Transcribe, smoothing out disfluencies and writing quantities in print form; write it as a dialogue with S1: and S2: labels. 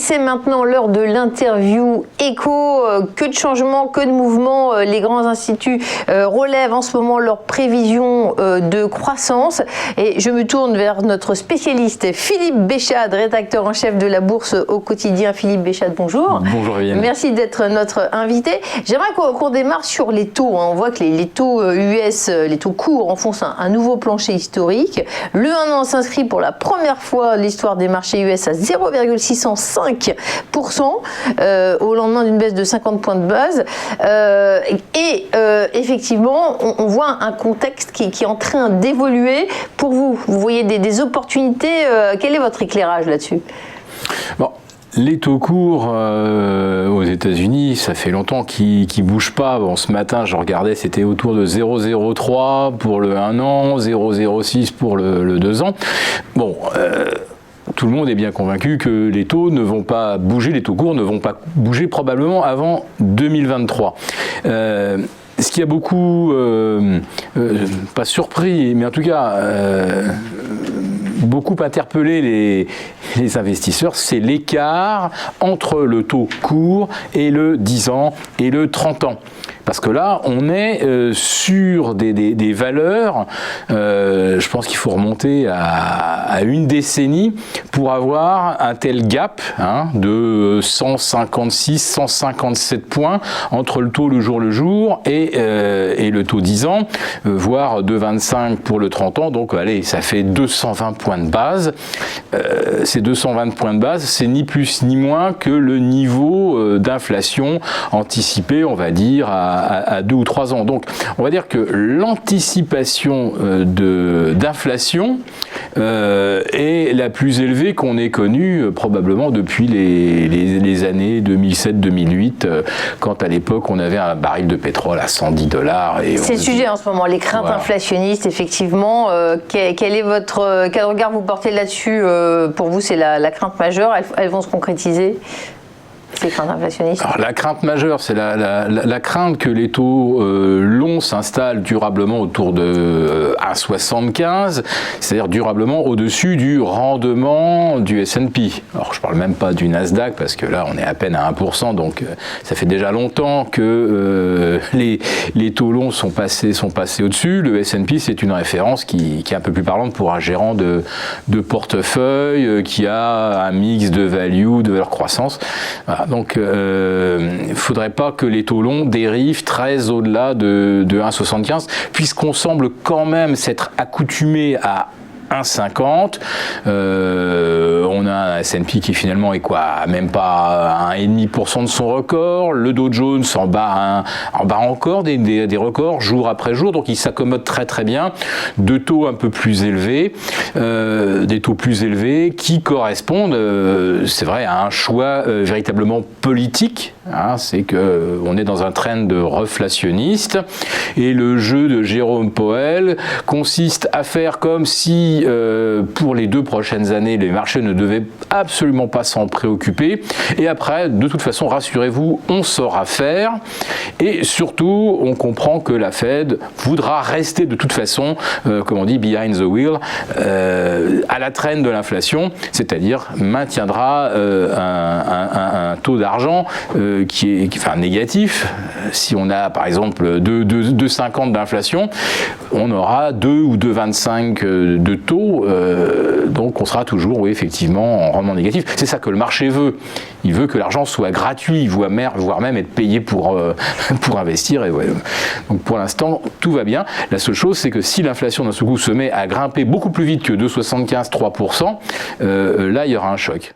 S1: c'est maintenant l'heure de l'interview éco. Que de changements, que de mouvements. Les grands instituts relèvent en ce moment leurs prévisions de croissance. Et je me tourne vers notre spécialiste Philippe Béchade, rédacteur en chef de la Bourse au quotidien. Philippe Béchade, bonjour.
S2: Bonjour Viviane.
S1: Merci d'être notre invité. J'aimerais qu'on démarre sur les taux. On voit que les taux US, les taux courts, enfoncent un nouveau plancher historique. Le 1 an s'inscrit pour la première fois l'histoire des marchés US à 0,605% au lendemain d'une baisse de 50 points de base. Effectivement, on voit un contexte qui est en train d'évoluer. Pour vous, vous voyez des opportunités. Quel est votre éclairage là-dessus ?
S2: Bon. Les taux courts aux États-Unis, ça fait longtemps qu'ils ne bougent pas. Bon, ce matin, je regardais, c'était autour de 0,03 pour le 1 an, 0,06 pour le 2 ans. Bon, tout le monde est bien convaincu que les taux ne vont pas bouger, les taux courts ne vont pas bouger probablement avant 2023. Ce qui a beaucoup, pas surpris, mais en tout cas beaucoup interpellé les investisseurs, c'est l'écart entre le taux court et le 10 ans et le 30 ans. Parce que là, on est sur des valeurs, je pense qu'il faut remonter à une décennie pour avoir un tel gap de 156, 157 points entre le taux le jour et le taux 10 ans, voire 2,25 pour le 30 ans. Donc allez, ça fait 220 points de base. Ces 220 points de base, c'est ni plus ni moins que le niveau d'inflation anticipé, on va dire, à 2 ou 3 ans. Donc, on va dire que l'anticipation d'inflation est la plus élevée qu'on ait connue probablement depuis les années 2007-2008, quand à l'époque on avait un baril de pétrole à $110.
S1: C'est le sujet en ce moment, les craintes inflationnistes, effectivement. Quel regard vous portez là-dessus ? Pour vous, c'est la crainte majeure. Elles vont se concrétiser ? Ces craintes inflationnistes.
S2: Alors, la crainte majeure, c'est la crainte que les taux longs s'installent durablement autour de 1,75, c'est-à-dire durablement au-dessus du rendement du S&P. Alors, je ne parle même pas du Nasdaq, parce que là, on est à peine à 1%, donc ça fait déjà longtemps que les taux longs sont passés au-dessus. Le S&P, c'est une référence qui est un peu plus parlante pour un gérant de portefeuille qui a un mix de value, de valeur croissance. Voilà. Donc, il ne faudrait pas que les taux longs dérivent très au-delà de 1,75, puisqu'on semble quand même s'être accoutumé à 1,50. On a un S&P qui finalement est même pas 1,5% de son record. Le Dow Jones en bat encore des records jour après jour, donc il s'accommode très très bien de taux un peu plus élevés, des taux plus élevés qui correspondent, c'est vrai, à un choix véritablement politique. C'est que on est dans un trend reflationniste et le jeu de Jérôme Powell consiste à faire comme si pour les 2 prochaines années, les marchés ne devaient absolument pas s'en préoccuper. Et après, de toute façon, rassurez-vous, on saura faire. Et surtout, on comprend que la Fed voudra rester de toute façon, comme on dit, behind the wheel, à la traîne de l'inflation, c'est-à-dire maintiendra un taux d'argent qui est négatif. Si on a, par exemple, 2,50 d'inflation, on aura 2 ou 2,25 de taux, donc on sera toujours, effectivement, en rendement négatif. C'est ça que le marché veut. Il veut que l'argent soit gratuit, voire même être payé pour investir. Et donc pour l'instant, tout va bien. La seule chose, c'est que si l'inflation d'un seul coup se met à grimper beaucoup plus vite que 2,75-3%, là, il y aura un choc.